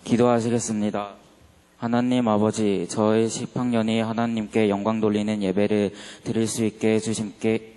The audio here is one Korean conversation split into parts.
기도하시겠습니다. 하나님 아버지, 저의 집학년이 하나님께 영광 돌리는 예배를 드릴 수 있게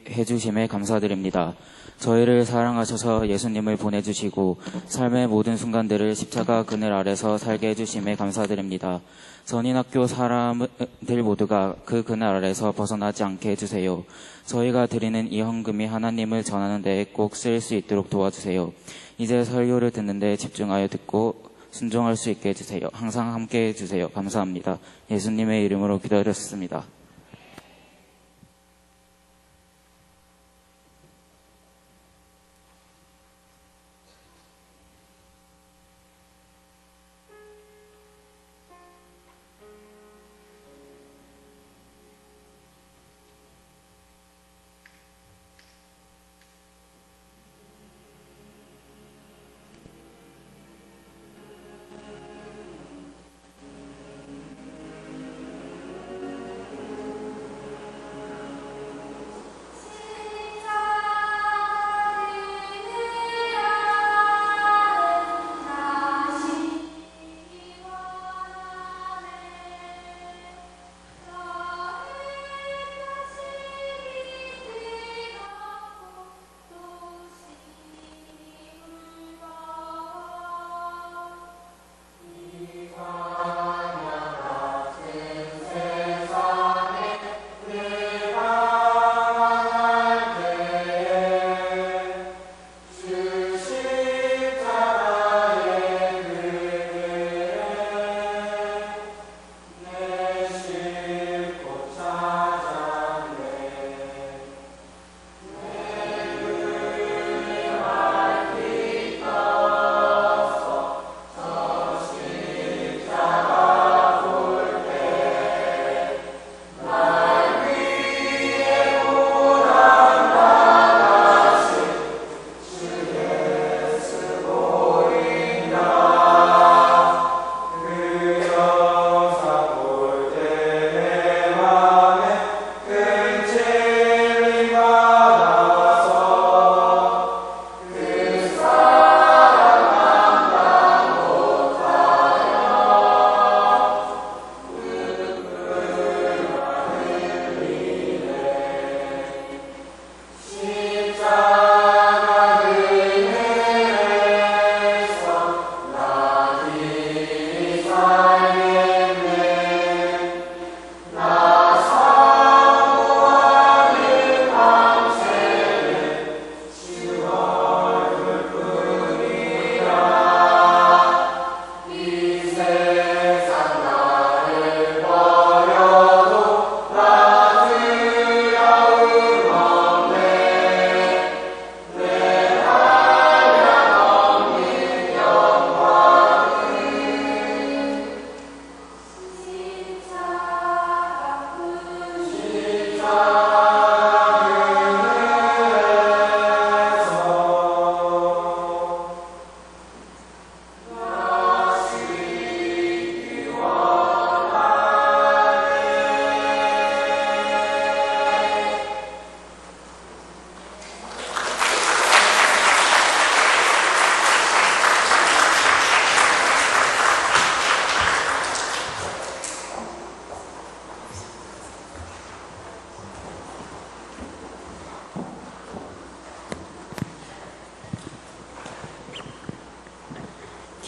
해주심에 감사드립니다. 저희를 사랑하셔서 예수님을 보내주시고 삶의 모든 순간들을 십자가 그늘 아래서 살게 해주심에 감사드립니다. 전인학교 사람들 모두가 그 그늘 아래서 벗어나지 않게 해주세요. 저희가 드리는 이 헌금이 하나님을 전하는 데에 꼭 쓰일 수 있도록 도와주세요. 이제 설교를 듣는데 집중하여 듣고 순종할 수 있게 해주세요. 항상 함께 해주세요. 감사합니다. 예수님의 이름으로 기도드렸습니다.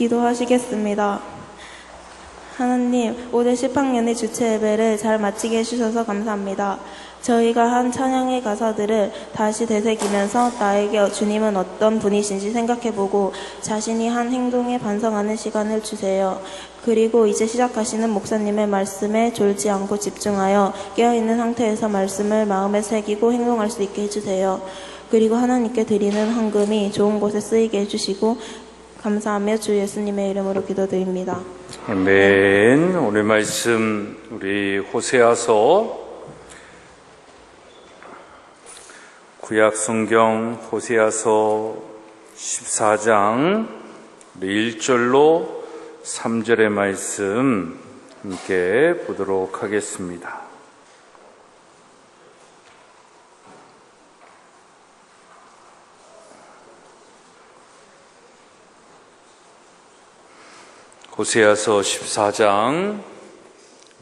기도하시겠습니다. 하나님, 올해 10학년의 주체 예배를 잘 마치게 해주셔서 감사합니다. 저희가 한 찬양의 가사들을 다시 되새기면서 나에게 주님은 어떤 분이신지 생각해보고 자신이 한 행동에 반성하는 시간을 주세요. 그리고 이제 시작하시는 목사님의 말씀에 졸지 않고 집중하여 깨어있는 상태에서 말씀을 마음에 새기고 행동할 수 있게 해주세요. 그리고 하나님께 드리는 헌금이 좋은 곳에 쓰이게 해주시고 감사하며 주 예수님의 이름으로 기도드립니다. 아멘. 오늘 말씀 우리 호세아서 구약 성경 호세아서 14장 1절로 3절의 말씀 함께 보도록 하겠습니다. 호세아서 14장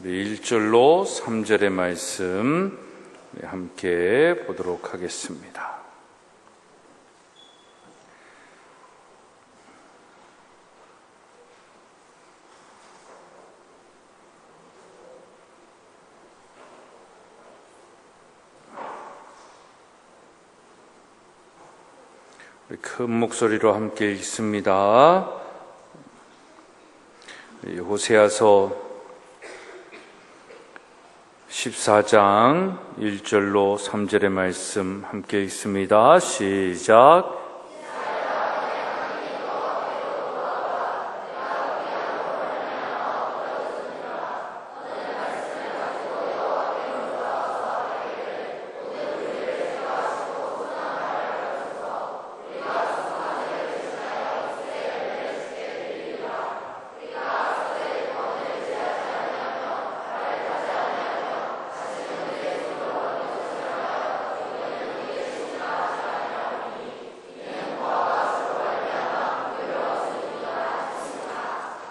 1절로 3절의 말씀 함께 보도록 하겠습니다. 큰 목소리로 함께 읽습니다. 호세아서 14장 1절로 3절의 말씀 함께 읽습니다. 시작.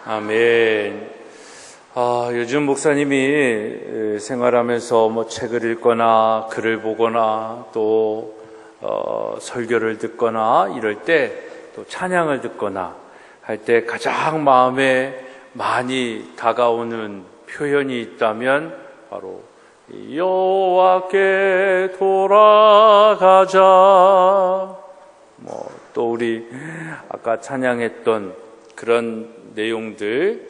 아멘. 요즘 목사님이 생활하면서 뭐 책을 읽거나 글을 보거나 또 설교를 듣거나 이럴 때 또 찬양을 듣거나 할 때 가장 마음에 많이 다가오는 표현이 있다면 바로 여호와께 돌아가자. 또 우리 아까 찬양했던 그런 내용들,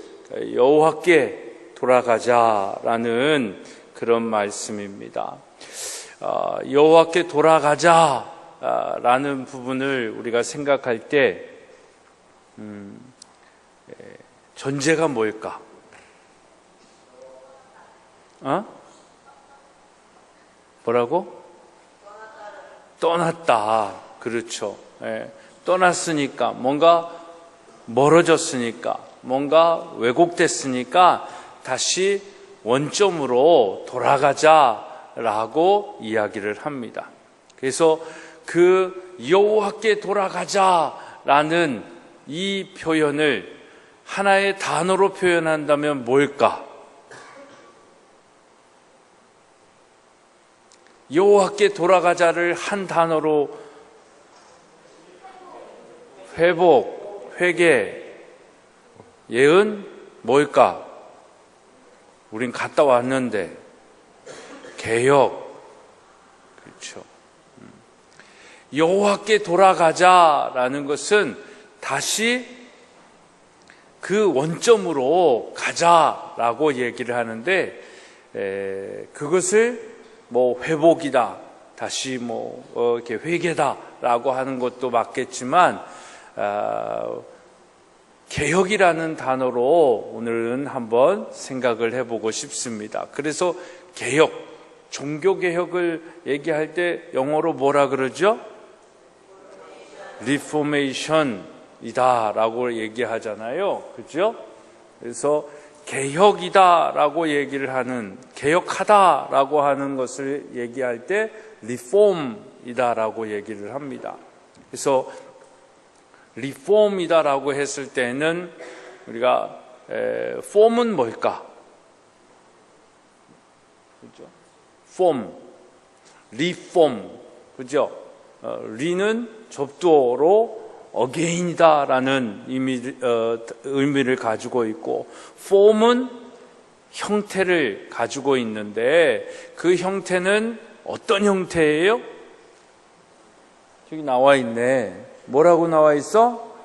여호와께 돌아가자라는 그런 말씀입니다. 여호와께 돌아가자라는 부분을 우리가 생각할 때 전제가 뭘까? 뭐라고? 떠났다. 그렇죠. 떠났으니까, 뭔가 멀어졌으니까, 뭔가 왜곡됐으니까 다시 원점으로 돌아가자라고 이야기를 합니다. 그래서 그 여호와께 돌아가자라는 이 표현을 하나의 단어로 표현한다면 뭘까? 여호와께 돌아가자를 한 단어로 회복, 회개, 예은 뭘까? 우린 갔다 왔는데 개혁, 그렇죠. 여호와께 돌아가자라는 것은 다시 그 원점으로 가자라고 얘기를 하는데 그것을 뭐 회복이다, 다시 이렇게 회개다라고 하는 것도 맞겠지만 개혁이라는 단어로 오늘은 한번 생각을 해보고 싶습니다. 그래서 개혁, 종교개혁을 얘기할 때 영어로 뭐라 그러죠? 리포메이션이다 라고 얘기하잖아요. 그죠? 그래서 개혁이다 라고 얘기를 하는, 개혁하다 라고 하는 것을 얘기할 때 리폼이다 라고 얘기를 합니다. 그래서 리폼이다라고 했을 때는 우리가 폼은 뭘까? 그죠? 폼, 리폼, 그죠? 리는 접두어로 again이다라는 의미를 가지고 있고, 폼은 형태를 가지고 있는데 그 형태는 어떤 형태예요? 저기 나와 있네. 뭐라고 나와 있어?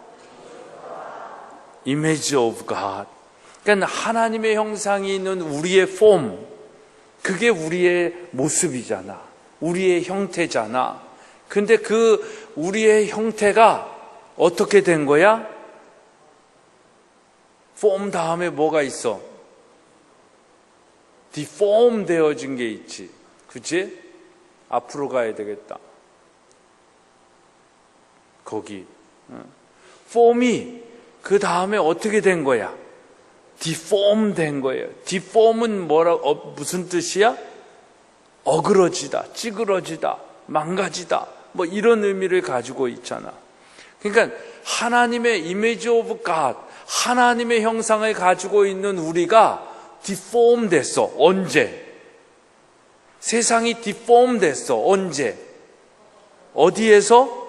Image of God. 그러니까 하나님의 형상이 있는 우리의 폼, 그게 우리의 모습이잖아. 우리의 형태잖아. 근데 그 우리의 형태가 어떻게 된 거야? 폼 다음에 뭐가 있어? deform 되어진 게 있지. 그치? 앞으로 가야 되겠다. 거기 폼이 그 다음에 어떻게 된 거야? deform 된 거예요. deform은 무슨 뜻이야? 어그러지다, 찌그러지다, 망가지다, 이런 의미를 가지고 있잖아. 그러니까 하나님의 image of God, 하나님의 형상을 가지고 있는 우리가 디폼 됐어. 언제? 세상이 디폼 됐어. 언제? 어디에서?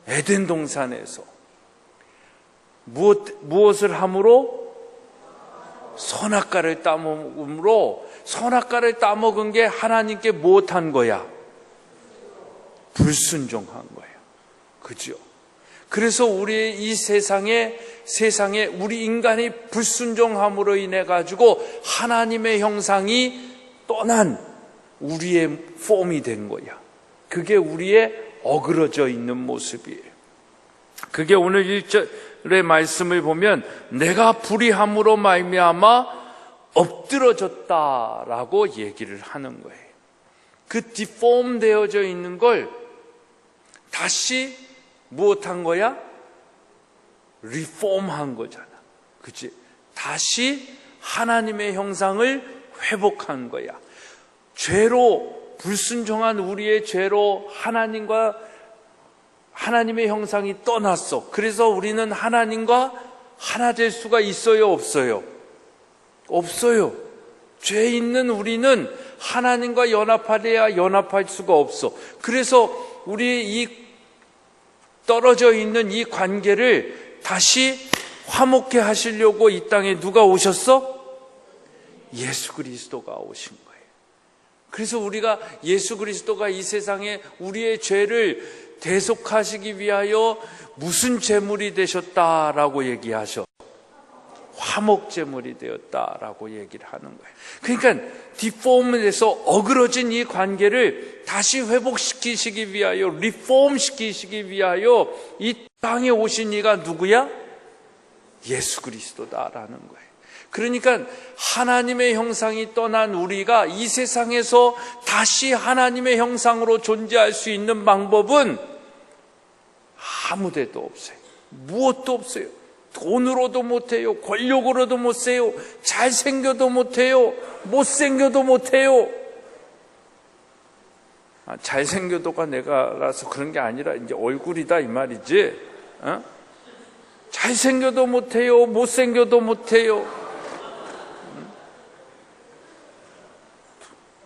에덴 동산에서. 무엇을 함으로? 선악과를 따먹음으로. 선악과를 따먹은 게 하나님께 무엇한 거야? 불순종한 거예요. 그죠? 그래서 우리 이 세상에 우리 인간이 불순종함으로 인해 가지고 하나님의 형상이 떠난 우리의 폼이 된 거야. 그게 우리의 어그러져 있는 모습이에요. 그게 오늘 1절의 말씀을 보면 내가 불의함으로 말미암아 엎드러졌다라고 얘기를 하는 거예요. 그 디폼 되어져 있는 걸 다시 무엇한 거야? 리폼한 거잖아. 그치? 다시 하나님의 형상을 회복한 거야. 죄로, 불순종한 우리의 죄로 하나님의 형상이 떠났어. 그래서 우리는 하나님과 하나 될 수가 있어요, 없어요? 없어요. 죄 있는 우리는 하나님과 연합하려야 연합할 수가 없어. 그래서 우리 이 떨어져 있는 이 관계를 다시 화목케 하시려고 이 땅에 누가 오셨어? 예수 그리스도가 오신 거예요. 그래서 우리가 예수 그리스도가 이 세상에 우리의 죄를 대속하시기 위하여 무슨 제물이 되셨다라고 얘기하셔? 화목제물이 되었다라고 얘기를 하는 거예요. 그러니까 디폼에서 어그러진 이 관계를 다시 회복시키시기 위하여, 리폼시키시기 위하여 이 땅에 오신 이가 누구야? 예수 그리스도다라는 거예요. 그러니까 하나님의 형상이 떠난 우리가 이 세상에서 다시 하나님의 형상으로 존재할 수 있는 방법은 아무 데도 없어요. 무엇도 없어요. 돈으로도 못해요. 권력으로도 못해요. 잘생겨도 못해요. 못생겨도 못해요. 잘생겨도가 내가라서 그런 게 아니라 이제 얼굴이다 이 말이지. 잘생겨도 못해요. 못생겨도 못해요.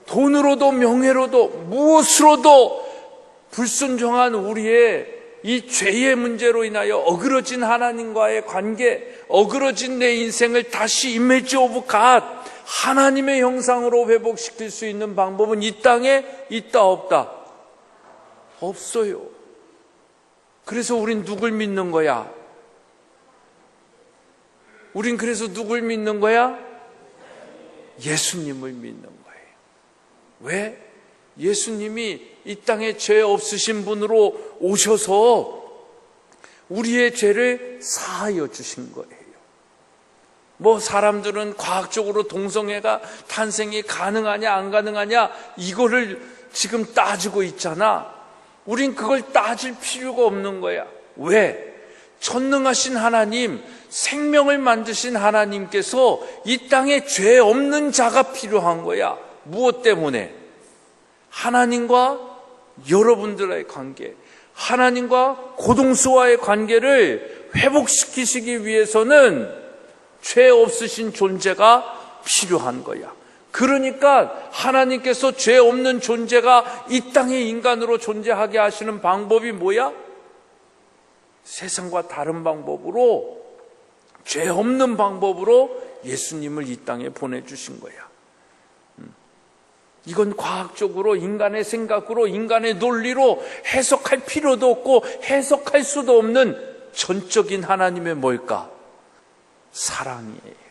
돈으로도 명예로도 무엇으로도 불순종한 우리의 이 죄의 문제로 인하여 어그러진 하나님과의 관계, 어그러진 내 인생을 다시 이미지 오브 갓, 하나님의 형상으로 회복시킬 수 있는 방법은 이 땅에 있다 없다? 없어요. 그래서 우린 누굴 믿는 거야? 우린 그래서 누굴 믿는 거야? 예수님을 믿는 거예요. 왜? 예수님이 이 땅에 죄 없으신 분으로 오셔서 우리의 죄를 사하여 주신 거예요. 뭐 사람들은 과학적으로 동성애가 탄생이 가능하냐 안 가능하냐 이거를 지금 따지고 있잖아. 우린 그걸 따질 필요가 없는 거야. 왜? 전능하신 하나님, 생명을 만드신 하나님께서 이 땅에 죄 없는 자가 필요한 거야. 무엇 때문에? 하나님과 여러분들의 관계, 하나님과 고동수와의 관계를 회복시키시기 위해서는 죄 없으신 존재가 필요한 거야. 그러니까 하나님께서 죄 없는 존재가 이 땅에 인간으로 존재하게 하시는 방법이 뭐야? 세상과 다른 방법으로, 죄 없는 방법으로 예수님을 이 땅에 보내주신 거야. 이건 과학적으로 인간의 생각으로, 인간의 논리로 해석할 필요도 없고 해석할 수도 없는 전적인 하나님의 뭘까? 사랑이에요.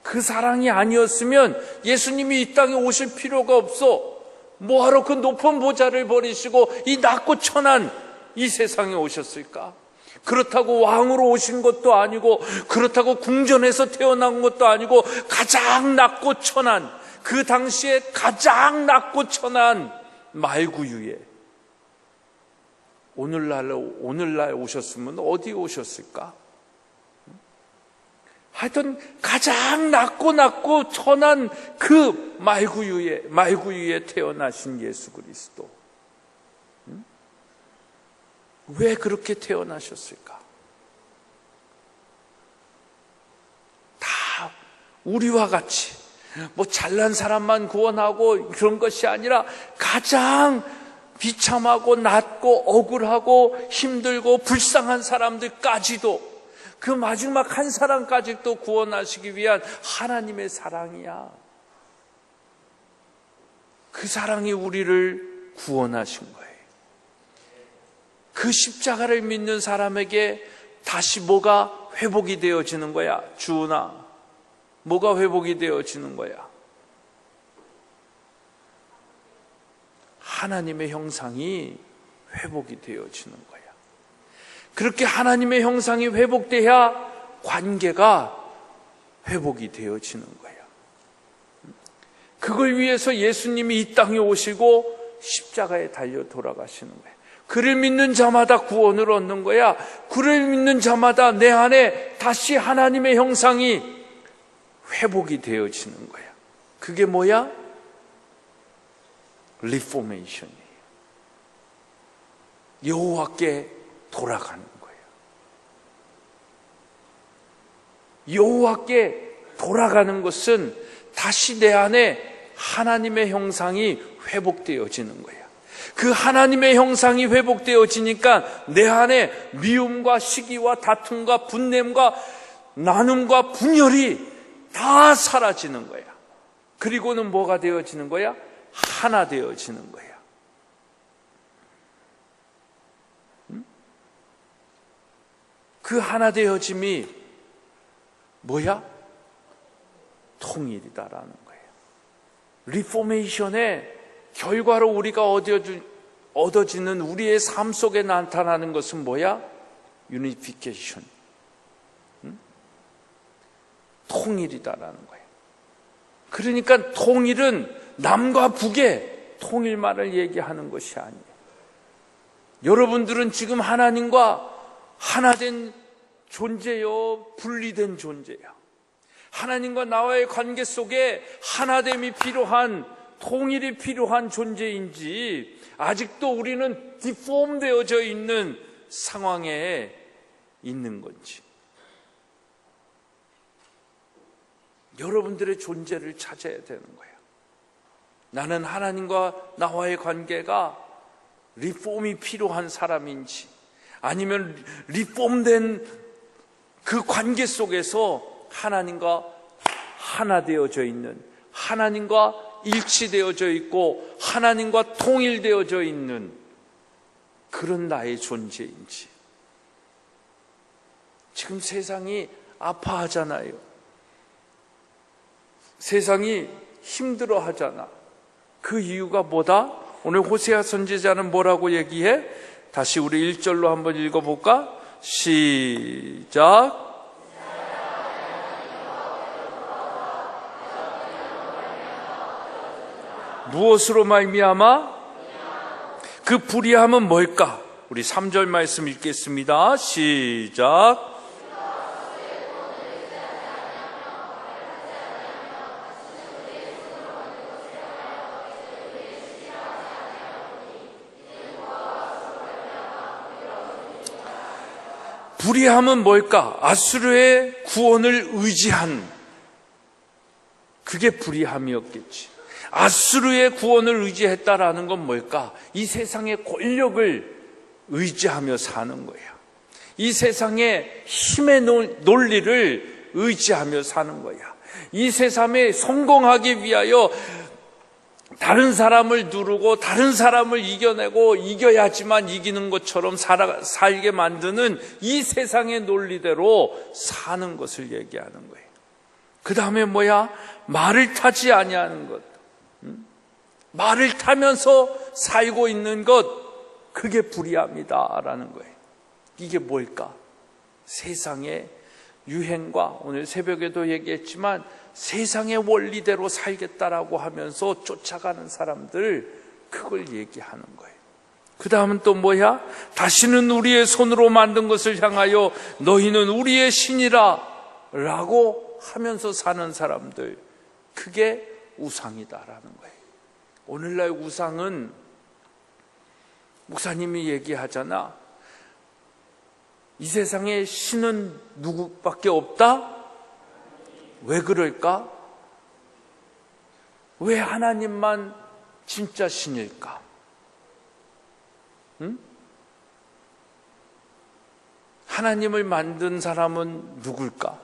그 사랑이 아니었으면 예수님이 이 땅에 오실 필요가 없어. 뭐하러 그 높은 보좌를 버리시고 이 낮고 천한 이 세상에 오셨을까? 그렇다고 왕으로 오신 것도 아니고, 그렇다고 궁전에서 태어난 것도 아니고, 가장 낮고 천한, 그 당시에 가장 낮고 천한 말구유에 오늘날 오셨으면 어디 오셨을까? 하여튼 가장 낮고 천한 그 말구유에 태어나신 예수 그리스도. 왜 그렇게 태어나셨을까? 우리와 같이 뭐 잘난 사람만 구원하고 그런 것이 아니라 가장 비참하고 낮고 억울하고 힘들고 불쌍한 사람들까지도 그 마지막 한 사람까지도 구원하시기 위한 하나님의 사랑이야. 그 사랑이 우리를 구원하신 거예요. 그 십자가를 믿는 사람에게 다시 뭐가 회복이 되어지는 거야? 주은아, 뭐가 회복이 되어지는 거야? 하나님의 형상이 회복이 되어지는 거야. 그렇게 하나님의 형상이 회복돼야 관계가 회복이 되어지는 거야. 그걸 위해서 예수님이 이 땅에 오시고 십자가에 달려 돌아가시는 거야. 그를 믿는 자마다 구원을 얻는 거야. 그를 믿는 자마다 내 안에 다시 하나님의 형상이 회복이 되어지는 거야. 그게 뭐야? 리포메이션이에요. 여호와께 돌아가는 거예요. 여호와께 돌아가는 것은 다시 내 안에 하나님의 형상이 회복되어지는 거예요. 그 하나님의 형상이 회복되어지니까 내 안에 미움과 시기와 다툼과 분냄과 나눔과 분열이 다 사라지는 거야. 그리고는 뭐가 되어지는 거야? 하나 되어지는 거야. 그 하나 되어짐이 뭐야? 통일이다라는 거예요. 리포메이션의 결과로 우리가 얻어지는 우리의 삶 속에 나타나는 것은 뭐야? 유니피케이션. 통일이다라는 거예요. 그러니까 통일은 남과 북의 통일만을 얘기하는 것이 아니에요. 여러분들은 지금 하나님과 하나된 존재요, 분리된 존재야. 하나님과 나와의 관계 속에 하나됨이 필요한, 통일이 필요한 존재인지 아직도 우리는 디폼 되어져 있는 상황에 있는 건지. 여러분들의 존재를 찾아야 되는 거예요. 나는 하나님과 나와의 관계가 리폼이 필요한 사람인지, 아니면 리폼된 그 관계 속에서 하나님과 하나 되어져 있는, 하나님과 일치되어져 있고 하나님과 통일되어져 있는 그런 나의 존재인지. 지금 세상이 아파하잖아요. 세상이 힘들어하잖아. 그 이유가 뭐다? 오늘 호세아 선지자는 뭐라고 얘기해? 다시 우리 1절로 한번 읽어볼까? 시작. 무엇으로 말미암아? 그 불의함은 뭘까? 우리 3절 말씀 읽겠습니다. 시작. 불의함은 뭘까? 아수르의 구원을 의지한, 그게 불의함이었겠지. 아수르의 구원을 의지했다라는 건 뭘까? 이 세상의 권력을 의지하며 사는 거야. 이 세상의 힘의 논리를 의지하며 사는 거야. 이 세상에 성공하기 위하여 다른 사람을 누르고 다른 사람을 이겨내고 이겨야지만 이기는 것처럼 살게 만드는 이 세상의 논리대로 사는 것을 얘기하는 거예요. 그 다음에 뭐야? 말을 타지 아니하는 것. 말을 타면서 살고 있는 것, 그게 불의함이다라는 거예요. 이게 뭘까? 세상의 유행과, 오늘 새벽에도 얘기했지만 세상의 원리대로 살겠다라고 하면서 쫓아가는 사람들, 그걸 얘기하는 거예요. 그 다음은 또 뭐야? 다시는 우리의 손으로 만든 것을 향하여 너희는 우리의 신이라 라고 하면서 사는 사람들, 그게 우상이다라는 거예요. 오늘날 우상은, 목사님이 얘기하잖아. 이 세상에 신은 누구밖에 없다? 왜 그럴까? 왜 하나님만 진짜 신일까? 응? 하나님을 만든 사람은 누굴까?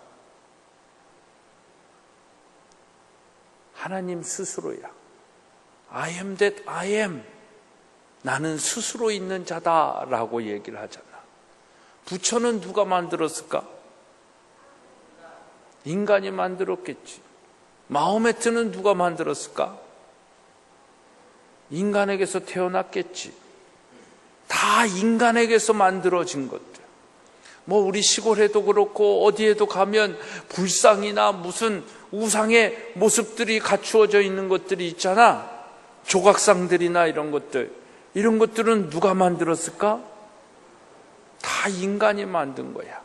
하나님 스스로야. I am that I am. 나는 스스로 있는 자다라고 얘기를 하잖아. 부처는 누가 만들었을까? 인간이 만들었겠지. 마호메트는 누가 만들었을까? 인간에게서 태어났겠지. 다 인간에게서 만들어진 것들. 뭐 우리 시골에도 그렇고 어디에도 가면 불상이나 무슨 우상의 모습들이 갖추어져 있는 것들이 있잖아. 조각상들이나 이런 것들. 이런 것들은 누가 만들었을까? 다 인간이 만든 거야.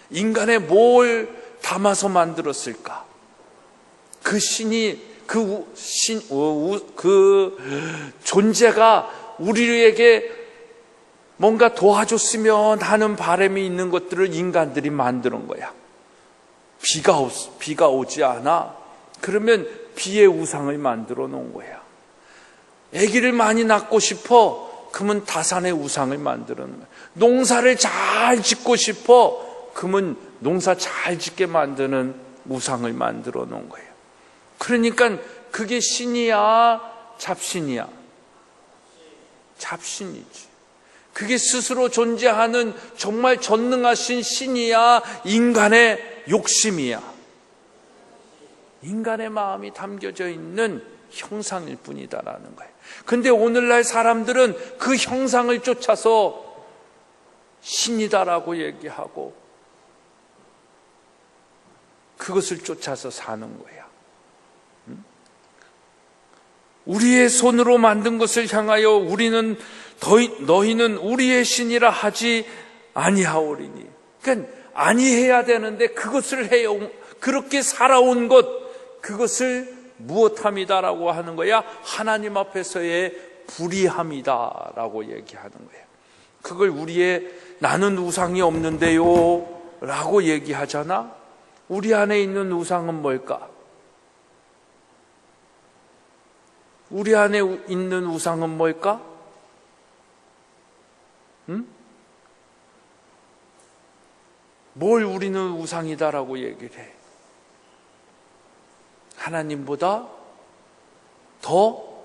인간에 뭘 담아서 만들었을까? 그 신이 그 존재가 우리에게 뭔가 도와줬으면 하는 바람이 있는 것들을 인간들이 만드는 거야. 비가 오지 않아? 그러면 비의 우상을 만들어 놓은 거야. 아기를 많이 낳고 싶어? 그러면 다산의 우상을 만드는 거야. 농사를 잘 짓고 싶어? 그러면 농사 잘 짓게 만드는 우상을 만들어 놓은 거예요. 그러니까 그게 신이야, 잡신이야? 잡신이지. 그게 스스로 존재하는 정말 전능하신 신이야, 인간의 욕심이야? 인간의 마음이 담겨져 있는 형상일 뿐이다라는 거예요. 근데 오늘날 사람들은 그 형상을 쫓아서 신이다라고 얘기하고 그것을 쫓아서 사는 거야. 우리의 손으로 만든 것을 향하여 우리는 너희는 우리의 신이라 하지 아니하오리니. 그러니까 아니해야 되는데 그것을 해요. 그렇게 살아온 것, 그것을 무엇함이다라고 하는 거야? 하나님 앞에서의 불의함이다라고 얘기하는 거예요. 그걸 우리의 나는 우상이 없는데요 라고 얘기하잖아. 우리 안에 있는 우상은 뭘까? 우리 안에 있는 우상은 뭘까? 응? 뭘 우리는 우상이다라고 얘기를 해? 하나님보다 더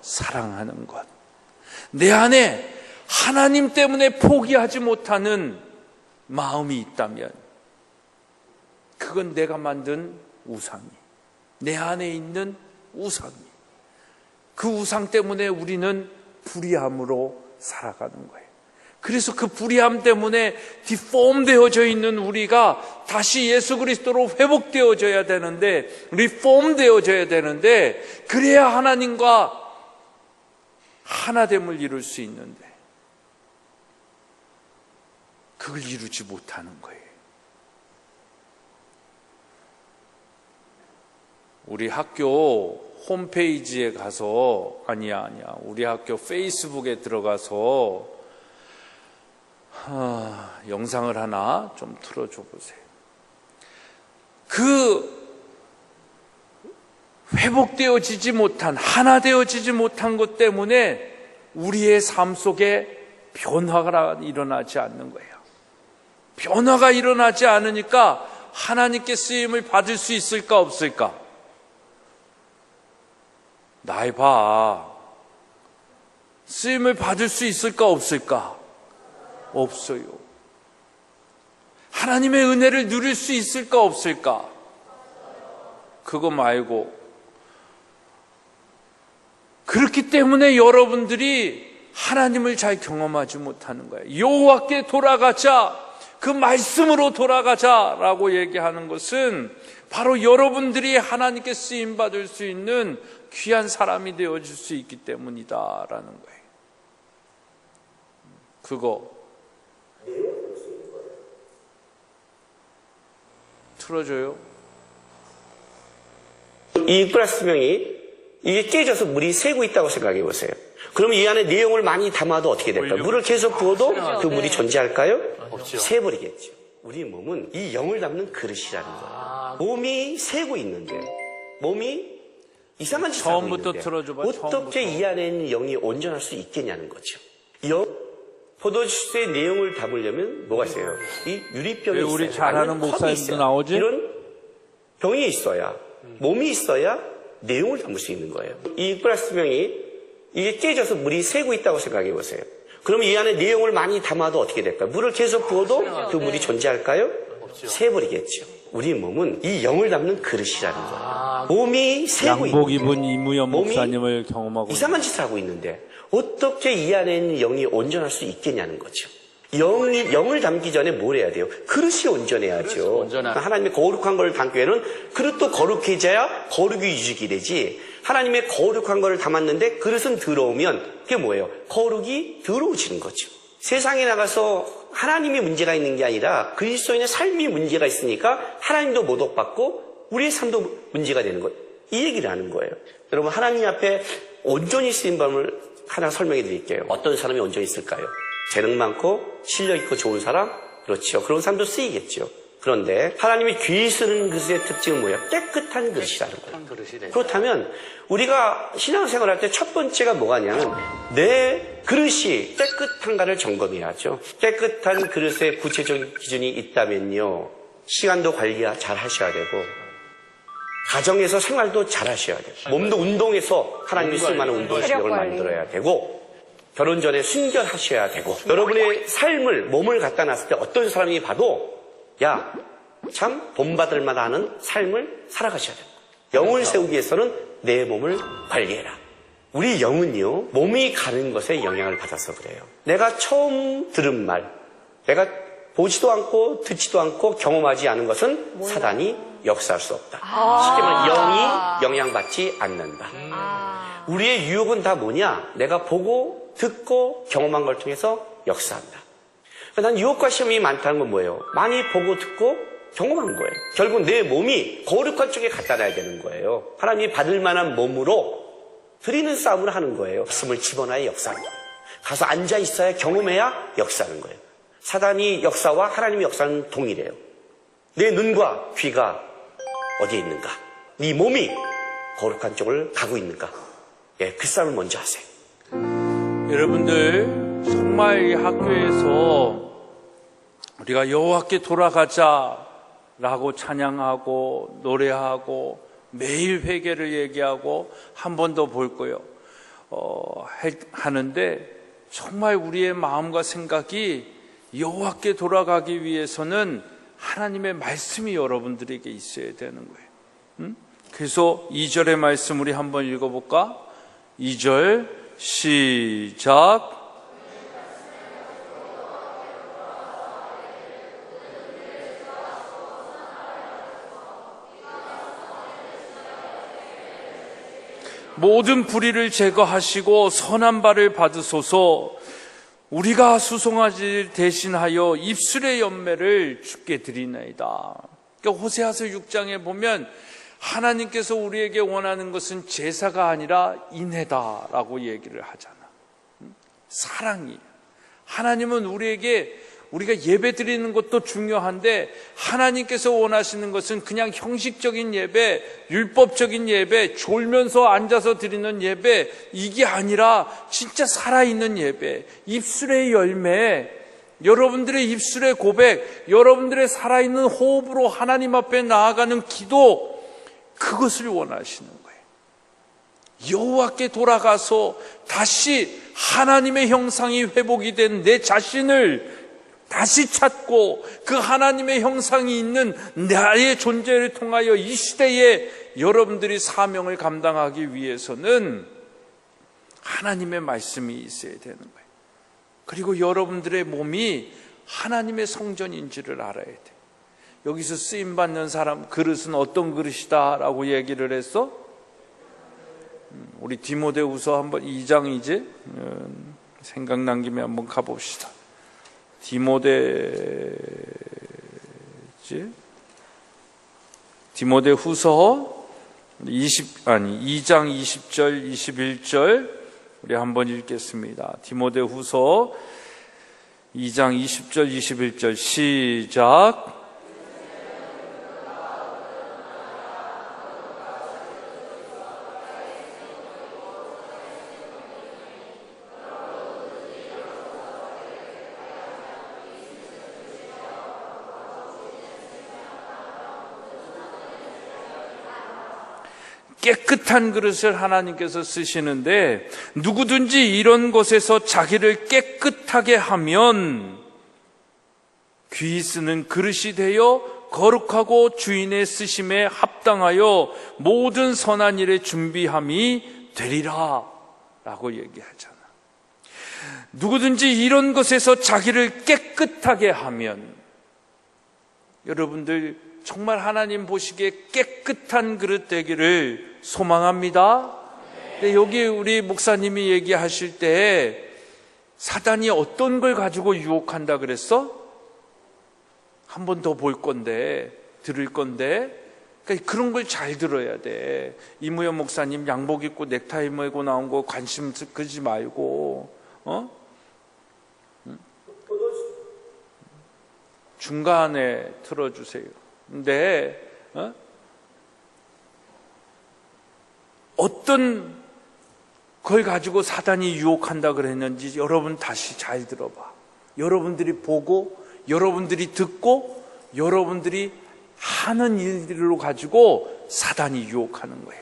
사랑하는 것. 내 안에 하나님 때문에 포기하지 못하는 마음이 있다면 그건 내가 만든 우상이, 내 안에 있는 우상이. 그 우상 때문에 우리는 불의함으로 살아가는 거예요. 그래서 그 불의함 때문에 디폼 되어져 있는 우리가 다시 예수 그리스도로 회복되어져야 되는데, 리폼 되어져야 되는데, 그래야 하나님과 하나됨을 이룰 수 있는데 그걸 이루지 못하는 거예요. 우리 학교 홈페이지에 가서 아니야 우리 학교 페이스북에 들어가서 영상을 하나 좀 틀어줘 보세요. 그 회복되어지지 못한, 하나 되어지지 못한 것 때문에 우리의 삶 속에 변화가 일어나지 않는 거예요. 변화가 일어나지 않으니까 하나님께 쓰임을 받을 수 있을까 없을까? 나 해봐. 쓰임을 받을 수 있을까 없을까? 없어요. 하나님의 은혜를 누릴 수 있을까 없을까? 그거 말고. 그렇기 때문에 여러분들이 하나님을 잘 경험하지 못하는 거예요. 여호와께 돌아가자, 그 말씀으로 돌아가자라고 얘기하는 것은 바로 여러분들이 하나님께 쓰임받을 수 있는 귀한 사람이 되어질 수 있기 때문이다라는 거예요. 그거 틀어줘요. 이 플라스틱병이 이게 깨져서 물이 새고 있다고 생각해 보세요. 그러면 이 안에 내용을 많이 담아도 어떻게 될까요? 물을 계속 부어도 그 물이 존재할까요? 새버리겠죠. 우리 몸은 이 영을 담는 그릇이라는 거예요. 몸이 새고 있는데, 몸이 이상한 짓을 하고 처음부터 있는데 틀어줘봐, 어떻게 처음부터. 이 안에 있는 영이 온전할 수 있겠냐는 거죠. 포도주스의 내용을 담으려면 뭐가 있어요? 이 유리병이 왜 있어요. 우리 잘 아는 아니면 컵이 목사님도 있어요. 나오지? 이런 병이 있어야, 몸이 있어야 내용을 담을 수 있는 거예요. 이 플라스틱병이 이게 깨져서 물이 새고 있다고 생각해 보세요. 그러면 이 안에 내용을 많이 담아도 어떻게 될까요? 물을 계속 부어도 그 물이 존재할까요? 새버리겠죠. 우리 몸은 이 영을 담는 그릇이라는 거예요. 몸이 새고 양복 있는데, 입은 이무연 몸이 목사님을 경험하고 이상한 짓을 하고 있는데 어떻게 이 안에 있는 영이 온전할 수 있겠냐는 거죠. 영을 담기 전에 뭘 해야 돼요? 그릇이 온전해야죠. 그러니까 하나님의 거룩한 걸 담기 위해는 그릇도 거룩해져야 거룩이 유지가 되지. 하나님의 거룩한 걸 담았는데 그릇은 더러우면 그게 뭐예요? 거룩이 더러워지는 거죠. 세상에 나가서 하나님이 문제가 있는 게 아니라 그리스도인의 삶이 문제가 있으니까 하나님도 모독받고 우리의 삶도 문제가 되는 거예요. 이 얘기를 하는 거예요. 여러분, 하나님 앞에 온전히 쓰인 밤을 하나 설명해 드릴게요. 어떤 사람이 온전히 있을까요? 재능 많고 실력 있고 좋은 사람? 그렇죠. 그런 사람도 쓰이겠죠. 그런데 하나님이 귀히 쓰는 그릇의 특징은 뭐예요? 깨끗한 그릇이라는 거예요. 그렇다면 우리가 신앙생활 할 때 첫 번째가 뭐가 아니냐면 내 그릇이 깨끗한가를 점검해야죠. 깨끗한 그릇의 구체적인 기준이 있다면요, 시간도 관리 잘 하셔야 되고 가정에서 생활도 잘 하셔야 돼요. 몸도 운동해서 하나님이 쓸만한 운동 실력을 만들어야 되고, 결혼 전에 순결하셔야 되고, 여러분의 삶을, 몸을 갖다 놨을 때 어떤 사람이 봐도 야, 참 본받을 만하는 삶을 살아가셔야 돼요. 영을 세우기 위해서는 내 몸을 관리해라. 우리 영은요, 몸이 가는 것에 영향을 받아서 그래요. 내가 처음 들은 말, 내가 보지도 않고 듣지도 않고 경험하지 않은 것은 사단이 역사할 수 없다. 쉽게 말하면 영이 영향받지 않는다. 우리의 유혹은 다 뭐냐? 내가 보고 듣고 경험한 걸 통해서 역사한다. 난 유혹과 시험이 많다는 건 뭐예요? 많이 보고 듣고 경험한 거예요. 결국 내 몸이 거룩한 쪽에 갖다 놔야 되는 거예요. 하나님이 받을 만한 몸으로 드리는 싸움을 하는 거예요. 말씀을 집어넣어야 역사하는 거예요. 가서 앉아 있어야 경험해야 역사하는 거예요. 사단이 역사와 하나님의 역사는 동일해요. 내 눈과 귀가 어디에 있는가? 네 몸이 거룩한 쪽을 가고 있는가? 예, 그 싸움을 먼저 하세요. 여러분들, 정말 이 학교에서 우리가 여호와께 돌아가자라고 찬양하고 노래하고 매일 회개를 얘기하고 한 번 더 볼 거예요. 하는데 정말 우리의 마음과 생각이 여호와께 돌아가기 위해서는 하나님의 말씀이 여러분들에게 있어야 되는 거예요. 그래서 2절의 말씀 우리 한번 읽어볼까? 2절 시작. 모든 불의를 제거하시고 선한 바를 받으소서. 우리가 수송아지 대신하여 입술의 열매를 주께 드리나이다. 그러니까 호세아서 6장에 보면 하나님께서 우리에게 원하는 것은 제사가 아니라 인애다라고 얘기를 하잖아. 사랑이에요. 하나님은 우리가 예배 드리는 것도 중요한데 하나님께서 원하시는 것은 그냥 형식적인 예배, 율법적인 예배, 졸면서 앉아서 드리는 예배, 이게 아니라 진짜 살아있는 예배, 입술의 열매, 여러분들의 입술의 고백, 여러분들의 살아있는 호흡으로 하나님 앞에 나아가는 기도, 그것을 원하시는 거예요. 여호와께 돌아가서 다시 하나님의 형상이 회복이 된 내 자신을 다시 찾고 그 하나님의 형상이 있는 나의 존재를 통하여 이 시대에 여러분들이 사명을 감당하기 위해서는 하나님의 말씀이 있어야 되는 거예요. 그리고 여러분들의 몸이 하나님의 성전인지를 알아야 돼요. 여기서 쓰임받는 사람 그릇은 어떤 그릇이다 라고 얘기를 했어? 우리 디모데후서 한번 2장이지? 생각난 김에 한번 가봅시다. 디모데후서 2장 20절 21절 우리 한번 읽겠습니다. 디모데후서 2장 20절 21절 시작. 깨끗한 그릇을 하나님께서 쓰시는데, 누구든지 이런 것에서 자기를 깨끗하게 하면 귀히 쓰는 그릇이 되어 거룩하고 주인의 쓰심에 합당하여 모든 선한 일에 준비함이 되리라 라고 얘기하잖아. 누구든지 이런 것에서 자기를 깨끗하게 하면, 여러분들 정말 하나님 보시기에 깨끗한 그릇 되기를 소망합니다. 근데 여기 우리 목사님이 얘기하실 때 사단이 어떤 걸 가지고 유혹한다 그랬어? 한 번 더 볼 건데, 들을 건데, 그러니까 그런 걸 잘 들어야 돼. 이무현 목사님 양복 입고 넥타이 메고 나온 거 관심 끄지 말고, 중간에 틀어주세요. 근데 어떤 걸 가지고 사단이 유혹한다 그랬는지 여러분 다시 잘 들어봐. 여러분들이 보고, 여러분들이 듣고, 여러분들이 하는 일들로 가지고 사단이 유혹하는 거야.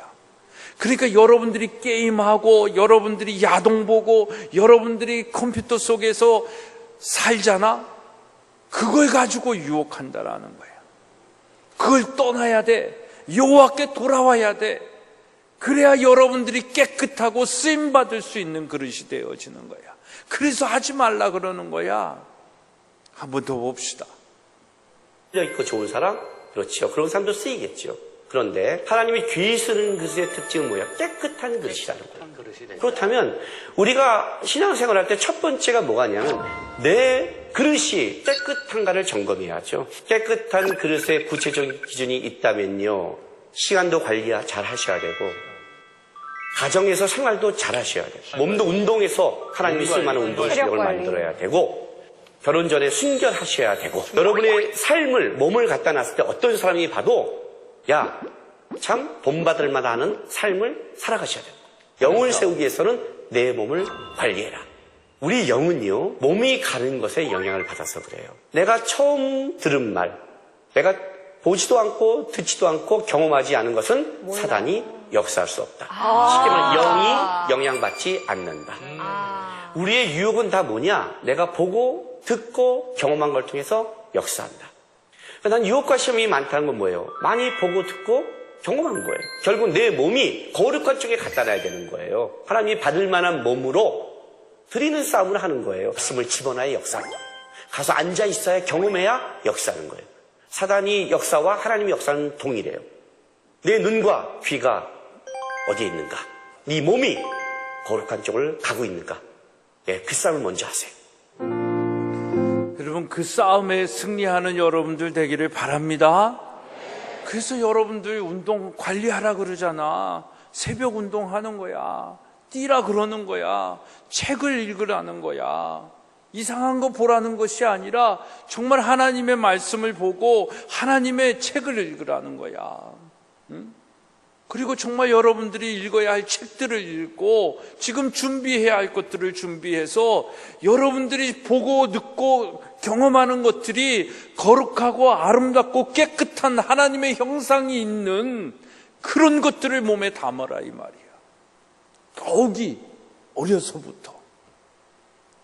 그러니까 여러분들이 게임하고, 여러분들이 야동 보고, 여러분들이 컴퓨터 속에서 살잖아? 그걸 가지고 유혹한다라는 거야. 그걸 떠나야 돼. 여호와께 돌아와야 돼. 그래야 여러분들이 깨끗하고 쓰임받을 수 있는 그릇이 되어지는 거야. 그래서 하지 말라 그러는 거야. 한 번 더 봅시다. 있고 좋은 사람? 그렇죠. 그런 사람도 쓰이겠죠. 그런데 하나님이 귀히 쓰는 그릇의 특징은 뭐야? 깨끗한 그릇이라는 거예요. 그렇다면 우리가 신앙생활할 때 첫 번째가 뭐가 냐면 내 그릇이 깨끗한가를 점검해야죠. 깨끗한 그릇의 구체적인 기준이 있다면요, 시간도 관리 잘 하셔야 되고, 가정에서 생활도 잘 하셔야 돼요. 몸도 운동해서 하나님이 쓸만한 운동 실력을 만들어야 되고, 결혼 전에 순결하셔야 되고, 여러분의 삶을, 몸을 갖다 놨을 때 어떤 사람이 봐도 야, 참 본받을 만한 삶을 살아가셔야 돼요. 영을 세우기 위해서는 내 몸을 관리해라. 우리 영은요, 몸이 가는 것에 영향을 받아서 그래요. 내가 처음 들은 말, 내가 보지도 않고 듣지도 않고 경험하지 않은 것은 사단이 역사할 수 없다. 쉽게 말해 영이 영향받지 않는다. 우리의 유혹은 다 뭐냐? 내가 보고 듣고 경험한 걸 통해서 역사한다. 난 유혹과 시험이 많다는 건 뭐예요? 많이 보고 듣고 경험한 거예요. 결국 내 몸이 거룩한 쪽에 갖다 놔야 되는 거예요. 하나님이 받을 만한 몸으로 드리는 싸움을 하는 거예요. 말씀을 집어넣어야 역사하는 거예요. 가서 앉아 있어야 경험해야 역사하는 거예요. 사단이 역사와 하나님의 역사는 동일해요. 내 눈과 귀가 어디에 있는가? 네 몸이 거룩한 쪽을 가고 있는가? 그 싸움을 먼저 하세요. 여러분, 그 싸움에 승리하는 여러분들 되기를 바랍니다. 그래서 여러분들 운동 관리하라 그러잖아. 새벽 운동하는 거야. 뛰라 그러는 거야. 책을 읽으라는 거야. 이상한 거 보라는 것이 아니라 정말 하나님의 말씀을 보고 하나님의 책을 읽으라는 거야. 응? 그리고 정말 여러분들이 읽어야 할 책들을 읽고 지금 준비해야 할 것들을 준비해서 여러분들이 보고 듣고 경험하는 것들이 거룩하고 아름답고 깨끗한 하나님의 형상이 있는 그런 것들을 몸에 담아라 이 말이야. 더욱이 어려서부터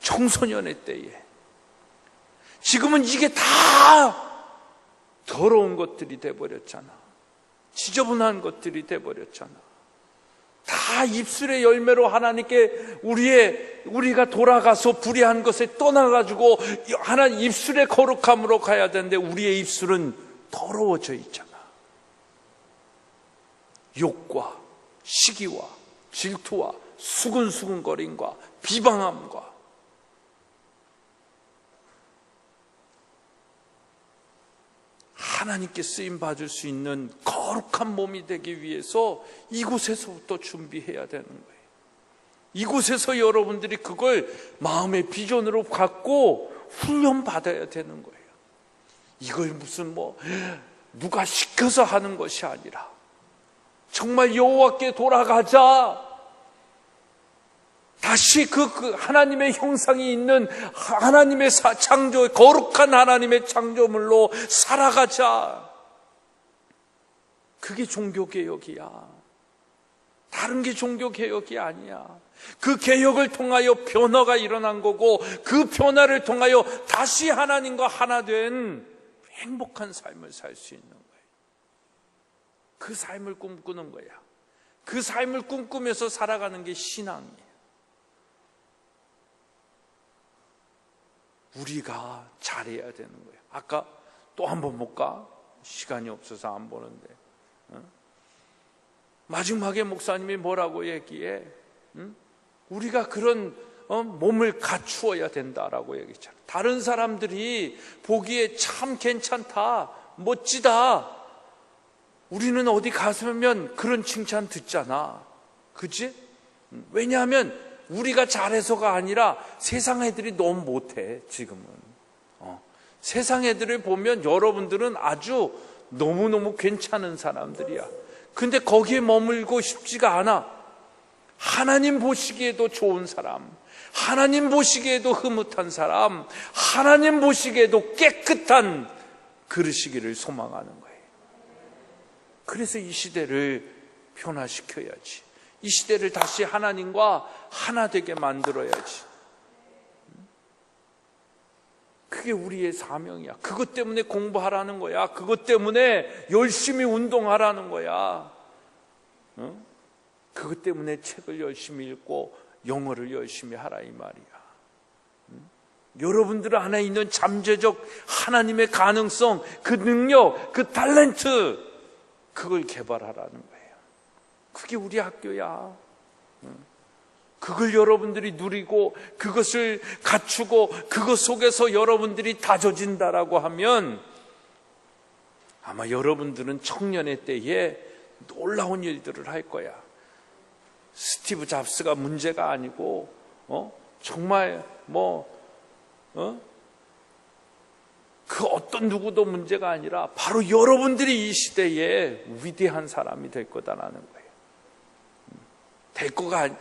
청소년의 때에. 지금은 이게 다 더러운 것들이 돼버렸잖아. 지저분한 것들이 돼버렸잖아. 다 입술의 열매로 하나님께 우리가 돌아가서 불의한 것에 떠나가지고 하나님 입술의 거룩함으로 가야 되는데 우리의 입술은 더러워져 있잖아. 욕과 시기와 질투와 수근수근거림과 비방함과 하나님께 쓰임받을 수 있는 거룩한 몸이 되기 위해서 이곳에서부터 준비해야 되는 거예요. 이곳에서 여러분들이 그걸 마음의 비전으로 갖고 훈련받아야 되는 거예요. 이걸 무슨 누가 시켜서 하는 것이 아니라 정말 여호와께 돌아가자. 다시 그 하나님의 형상이 있는 하나님의 창조, 거룩한 하나님의 창조물로 살아가자. 그게 종교개혁이야. 다른 게 종교개혁이 아니야. 그 개혁을 통하여 변화가 일어난 거고, 그 변화를 통하여 다시 하나님과 하나 된 행복한 삶을 살 수 있는 거예요. 그 삶을 꿈꾸는 거야. 그 삶을 꿈꾸면서 살아가는 게 신앙이에요. 우리가 잘해야 되는 거예요. 아까 또 한 번 볼까? 시간이 없어서 안 보는데, 마지막에 목사님이 뭐라고 얘기해? 우리가 그런 몸을 갖추어야 된다라고 얘기했잖아. 다른 사람들이 보기에 참 괜찮다, 멋지다, 우리는 어디 가서면 그런 칭찬 듣잖아. 그치? 왜냐하면 우리가 잘해서가 아니라 세상 애들이 너무 못해. 지금은 세상 애들을 보면 여러분들은 아주 너무너무 괜찮은 사람들이야. 근데 거기에 머물고 싶지가 않아. 하나님 보시기에도 좋은 사람, 하나님 보시기에도 흐뭇한 사람, 하나님 보시기에도 깨끗한 그러시기를 소망하는 거예요. 그래서 이 시대를 변화시켜야지. 이 시대를 다시 하나님과 하나 되게 만들어야지. 그게 우리의 사명이야. 그것 때문에 공부하라는 거야. 그것 때문에 열심히 운동하라는 거야. 그것 때문에 책을 열심히 읽고 영어를 열심히 하라 이 말이야. 여러분들 안에 있는 잠재적 하나님의 가능성, 그 능력, 그 탤런트, 그걸 개발하라는 거예요. 그게 우리 학교야. 그걸 여러분들이 누리고 그것을 갖추고 그것 속에서 여러분들이 다져진다라고 하면 아마 여러분들은 청년의 때에 놀라운 일들을 할 거야. 스티브 잡스가 문제가 아니고 정말 그 어떤 누구도 문제가 아니라 바로 여러분들이 이 시대에 위대한 사람이 될 거다라는 거예요.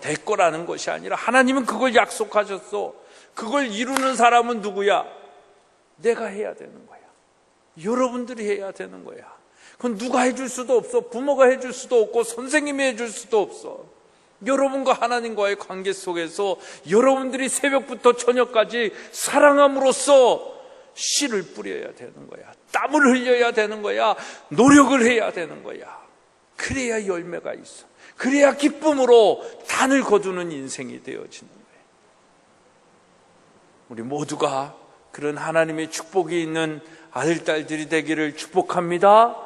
될 거라는 것이 아니라 하나님은 그걸 약속하셨어. 그걸 이루는 사람은 누구야? 내가 해야 되는 거야. 여러분들이 해야 되는 거야. 그건 누가 해줄 수도 없어. 부모가 해줄 수도 없고 선생님이 해줄 수도 없어. 여러분과 하나님과의 관계 속에서 여러분들이 새벽부터 저녁까지 사랑함으로써 씨를 뿌려야 되는 거야. 땀을 흘려야 되는 거야. 노력을 해야 되는 거야. 그래야 열매가 있어. 그래야 기쁨으로 단을 거두는 인생이 되어지는 거예요. 우리 모두가 그런 하나님의 축복이 있는 아들, 딸들이 되기를 축복합니다.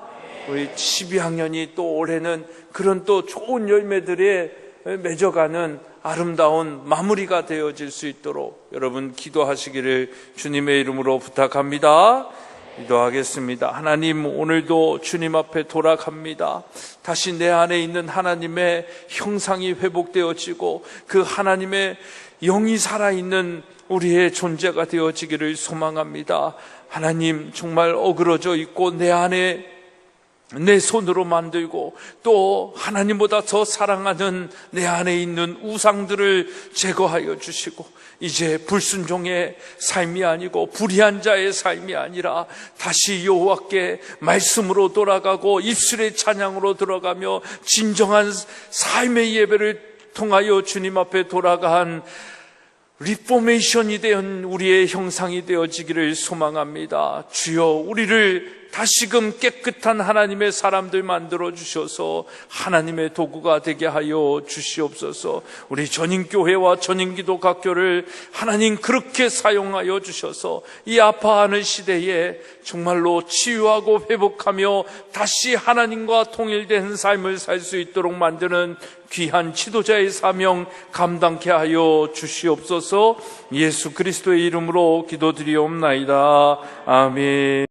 우리 12학년이 또 올해는 그런 또 좋은 열매들에 맺어가는 아름다운 마무리가 되어질 수 있도록 여러분 기도하시기를 주님의 이름으로 부탁합니다. 기도하겠습니다. 하나님, 오늘도 주님 앞에 돌아갑니다. 다시 내 안에 있는 하나님의 형상이 회복되어지고 그 하나님의 영이 살아있는 우리의 존재가 되어지기를 소망합니다. 하나님, 정말 어그러져 있고 내 안에 내 손으로 만들고 또 하나님보다 더 사랑하는 내 안에 있는 우상들을 제거하여 주시고 이제 불순종의 삶이 아니고 불의한 자의 삶이 아니라 다시 여호와께 말씀으로 돌아가고 입술의 찬양으로 들어가며 진정한 삶의 예배를 통하여 주님 앞에 돌아간 리포메이션이 된 우리의 형상이 되어지기를 소망합니다. 주여, 우리를 다시금 깨끗한 하나님의 사람들 만들어 주셔서 하나님의 도구가 되게 하여 주시옵소서. 우리 전인교회와 전인기도학교를 하나님 그렇게 사용하여 주셔서 이 아파하는 시대에 정말로 치유하고 회복하며 다시 하나님과 통일된 삶을 살 수 있도록 만드는 귀한 지도자의 사명 감당케 하여 주시옵소서. 예수 그리스도의 이름으로 기도드리옵나이다. 아멘.